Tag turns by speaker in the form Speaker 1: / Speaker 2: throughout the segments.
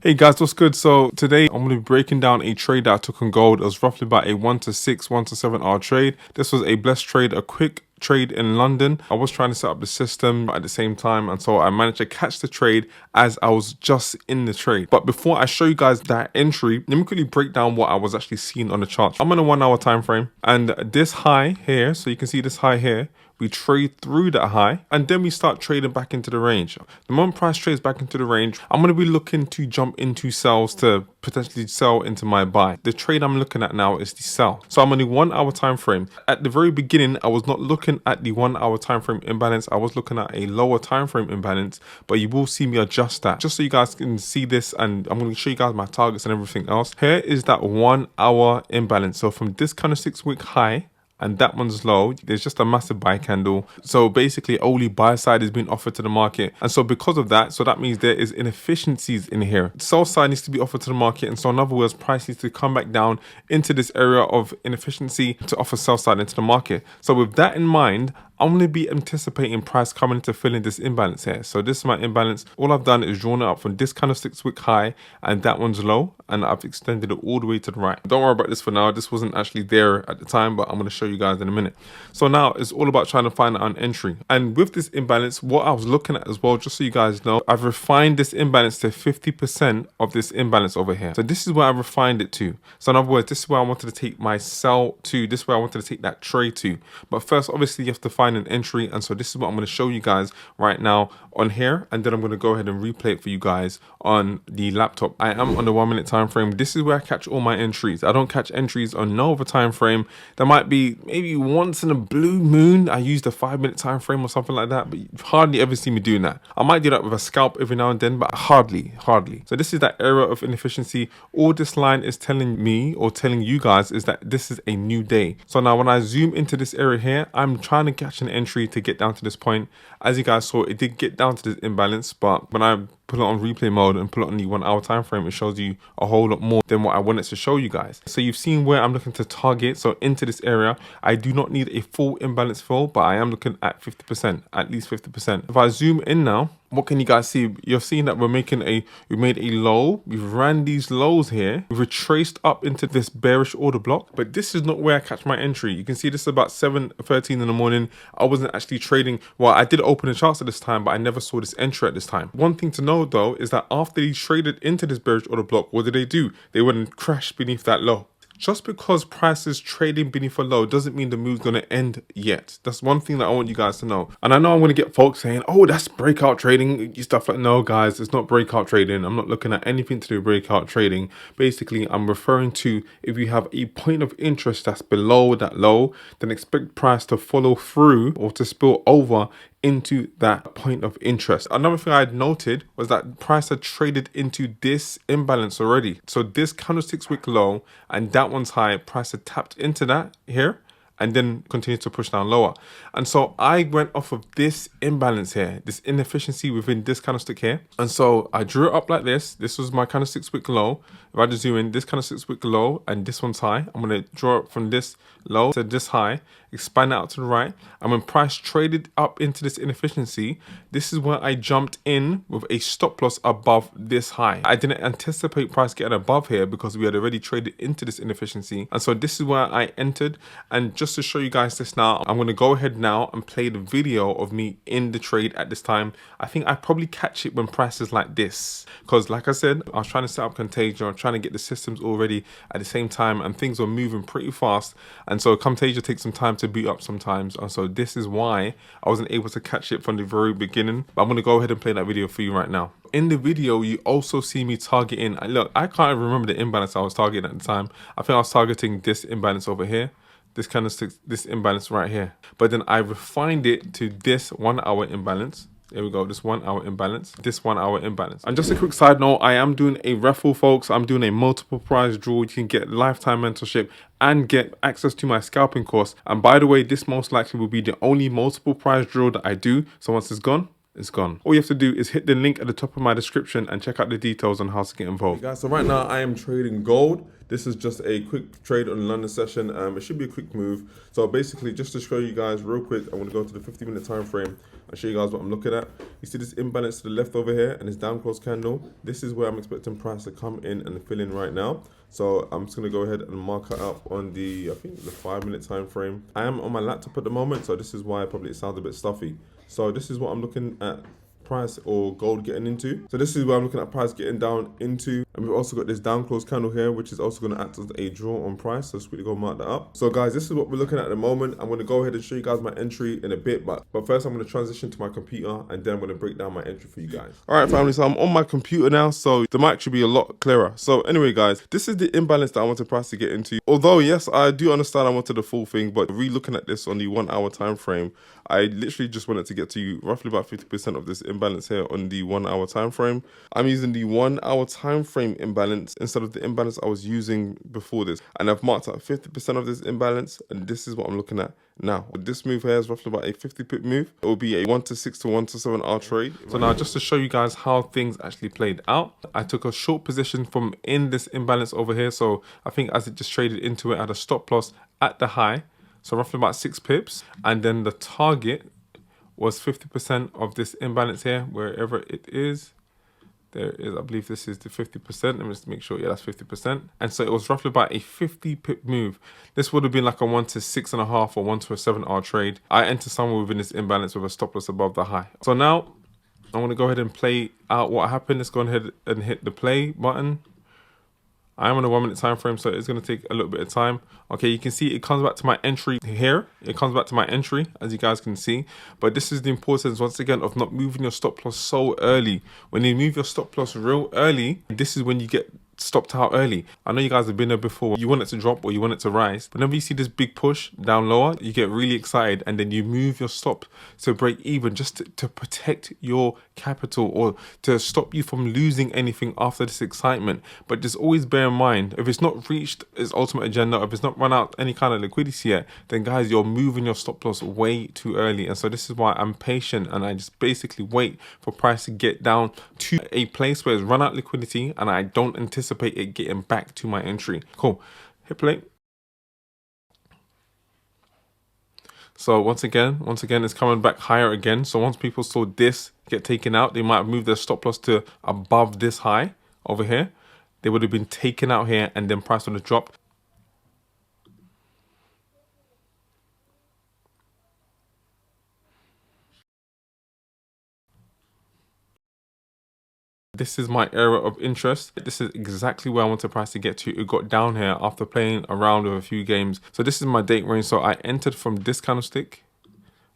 Speaker 1: Hey guys, what's good? So today I'm going to be breaking down a trade that I took on gold. It was roughly about a 1 to 6, 1 to 7 hour trade. This was a blessed trade, a quick trade in London. I was trying to set up the system at the same time, and so I managed to catch the trade as I was just in the trade. But before I show you guys that entry, let me quickly break down what I was actually seeing on the chart. I'm on a 1 hour time frame, and this high here, so you can see this high here, we trade through that high and then we start trading back into the range. The moment price trades back into the range, I'm going to be looking to jump into sells to potentially sell into my buy. The trade I'm looking at now is the sell. So I'm on the 1 hour time frame. At the very beginning, I was not looking at the 1 hour time frame imbalance. I was looking at a lower time frame imbalance, but you will see me adjust that just so you guys can see this, and I'm going to show you guys my targets and everything else. Here is that 1 hour imbalance. So from this kind of 6-week high, and that one's low, there's just a massive buy candle. So basically only buy side is being offered to the market, and so because of that, so that means there is inefficiencies in here. Sell side needs to be offered to the market, and so in other words, price needs to come back down into this area of inefficiency to offer sell side into the market. So with that in mind, I'm going to be anticipating price coming to fill in this imbalance here. So this is my imbalance. All I've done is drawn it up from this kind of 6-week high, and that one's low, and I've extended it all the way to the right. Don't worry about this for now. This wasn't actually there at the time, but I'm going to show you guys in a minute. So now it's all about trying to find an entry. And with this imbalance, what I was looking at as well, just so you guys know, I've refined this imbalance to 50% of this imbalance over here. So this is where I refined it to. So in other words, this is where I wanted to take my sell to. This is where I wanted to take that trade to. But first, obviously, you have to find an entry, and so this is what I'm going to show you guys right now on here, and then I'm going to go ahead and replay it for you guys on the laptop. I am on the 1 minute time frame. This is where I catch all my entries. I don't catch entries on no other time frame. There might be maybe once in a blue moon I use the 5 minute time frame or something like that, but you hardly ever see me doing that. I might do that with a scalp every now and then, but hardly. So this is that area of inefficiency. All this line is telling me, or telling you guys, is that this is a new day. So now when I zoom into this area here, I'm trying to catch an entry to get down to this point. As you guys saw, it did get down to this imbalance, but when I put it on replay mode and put it on the 1 hour time frame, it shows you a whole lot more than what I wanted to show you guys. So you've seen where I'm looking to target. So into this area, I do not need a full imbalance fill, but I am looking at 50%, at least 50%. If I zoom in now, what can you guys see? You're seeing that we made a low. We've ran these lows here. We've retraced up into this bearish order block, but this is not where I catch my entry. You can see this is about 7:13 in the morning. I wasn't actually trading. Well, I did open the charts at this time, but I never saw this entry at this time. One thing to know though is that after they traded into this bearish order block, what did they do? They went and crashed beneath that low. Just because price is trading beneath a low doesn't mean the move's going to end yet. That's one thing that I want you guys to know. And I know I'm going to get folks saying, oh, that's breakout trading, stuff like, no guys, it's not breakout trading. I'm not looking at anything to do with breakout trading. Basically, I'm referring to if you have a point of interest that's below that low, then expect price to follow through or to spill over into that point of interest. Another thing I had noted was that price had traded into this imbalance already. So this kind of 6-week low and that one's high, price had tapped into that here and then continued to push down lower. And so I went off of this imbalance here, this inefficiency within this kind of stick here. And so I drew it up like this. This was my kind of 6-week low. If I just zoom in, this kind of 6-week low and this one's high, I'm going to draw it from this low to this high, expand it out to the right. And when price traded up into this inefficiency, this is where I jumped in with a stop loss above this high. I didn't anticipate price getting above here because we had already traded into this inefficiency. And so this is where I entered. And just to show you guys this now, I'm going to go ahead now and play the video of me in the trade at this time. I think I probably catch it when price is like this, because like I said, I was trying to set up contagion, I'm trying to get the systems all ready at the same time, and things were moving pretty fast. And so contagion takes some time to boot up sometimes. And so this is why I wasn't able to catch it from the very beginning. But I'm going to go ahead and play that video for you right now. In the video, you also see me targeting, look, I can't even remember the imbalance I was targeting at the time. I think I was targeting this imbalance over here. This kind of this imbalance right here. But then I refined it to this 1 hour imbalance. There we go, this 1 hour imbalance, this 1 hour imbalance. And just a quick side note, I am doing a raffle, folks. I'm doing a multiple prize draw. You can get lifetime mentorship and get access to my scalping course. And by the way, this most likely will be the only multiple prize draw that I do. So once it's gone, it's gone. All you have to do is hit the link at the top of my description and check out the details on how to get involved. Okay, guys, so right now I am trading gold. This is just a quick trade on the London session. It should be a quick move. So basically, just to show you guys real quick, I'm going to go to the 50-minute time frame and show you guys what I'm looking at. You see this imbalance to the left over here and this down close candle. This is where I'm expecting price to come in and fill in right now. So I'm just going to go ahead and mark it up on the, I think, the 5-minute time frame. I am on my laptop at the moment, so this is why probably it sounds a bit stuffy. So this is what I'm looking at price or gold getting into. So this is where I'm looking at price getting down into, and we've also got this down close candle here, which is also going to act as a draw on price. So let's quickly go mark that up. So guys, this is what we're looking at the moment. I'm going to go ahead and show you guys my entry in a bit, but first I'm going to transition to my computer and then I'm going to break down my entry for you guys. All right, family, so I'm on my computer now, so the mic should be a lot clearer. So anyway, guys, this is the imbalance that I wanted price to get into. Although yes, I do understand I wanted the full thing, but re-looking at this on the 1 hour time frame, I literally just wanted to get to roughly about 50% of this imbalance here on the 1 hour time frame. I'm using the 1 hour time frame imbalance instead of the imbalance I was using before this, and I've marked out 50% of this imbalance, and this is what I'm looking at now. This move here is roughly about a 50 pip move. It will be a 1 to 6 to 1 to 7 hour trade. So now, just to show you guys how things actually played out, I took a short position from in this imbalance over here. So I think as it just traded into it, I had a stop loss at the high, so roughly about 6 pips, and then the target was 50% of this imbalance here, wherever it is. There is, I believe this is the 50%. Let me just make sure, yeah, that's 50%. And so it was roughly about a 50 pip move. This would have been like a 1 to 6.5 or 1 to a 7 hour trade. I entered somewhere within this imbalance with a stop loss above the high. So now I'm going to go ahead and play out what happened. Let's go ahead and hit the play button. I am on a 1 minute time frame, so it's going to take a little bit of time. Okay, you can see it comes back to my entry here. It comes back to my entry, as you guys can see. But this is the importance, once again, of not moving your stop loss so early. When you move your stop loss real early, this is when you get stopped out early. I know you guys have been there before. You want it to drop or you want it to rise. Whenever you see this big push down lower, you get really excited and then you move your stop to break even, just to protect your capital or to stop you from losing anything after this excitement. But just always bear in mind, if it's not reached its ultimate agenda, if it's not run out any kind of liquidity yet, then guys, you're moving your stop loss way too early. And so this is why I'm patient and I just basically wait for price to get down to a place where it's run out liquidity and I don't anticipate it getting back to my entry. Cool. Hit play. So once again, it's coming back higher again. So once people saw this get taken out, they might have moved their stop loss to above this high over here. They would have been taken out here and then price would have dropped. This is my area of interest. This is exactly where I want the price to get to. It got down here after playing around with a few games. So this is my date range. So I entered from this candlestick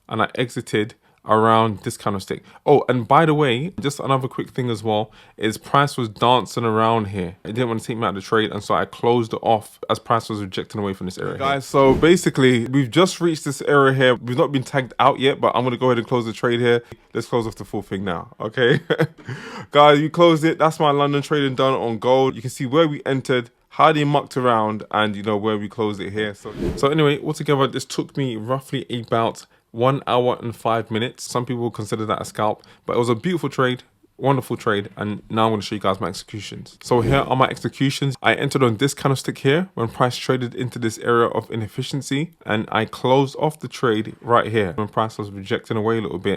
Speaker 1: and I exited around this candlestick. Oh, and by the way, just another quick thing as well, is price was dancing around here. It didn't want to take me out of the trade, and so I closed it off as price was rejecting away from this area. Guys, so basically, we've just reached this area here. We've not been tagged out yet, but I'm going to go ahead and close the trade here. Let's close off the full thing now, okay? Guys, you closed it. That's my London trading done on gold. You can see where we entered, how they mucked around, and you know where we closed it here. So anyway, altogether, this took me roughly about 1 hour and 5 minutes. Some people consider that a scalp, but it was a beautiful trade, wonderful trade. And now I'm going to show you guys my executions. So here are my executions. I entered on this candlestick here when price traded into this area of inefficiency, and I closed off the trade right here when price was rejecting away a little bit.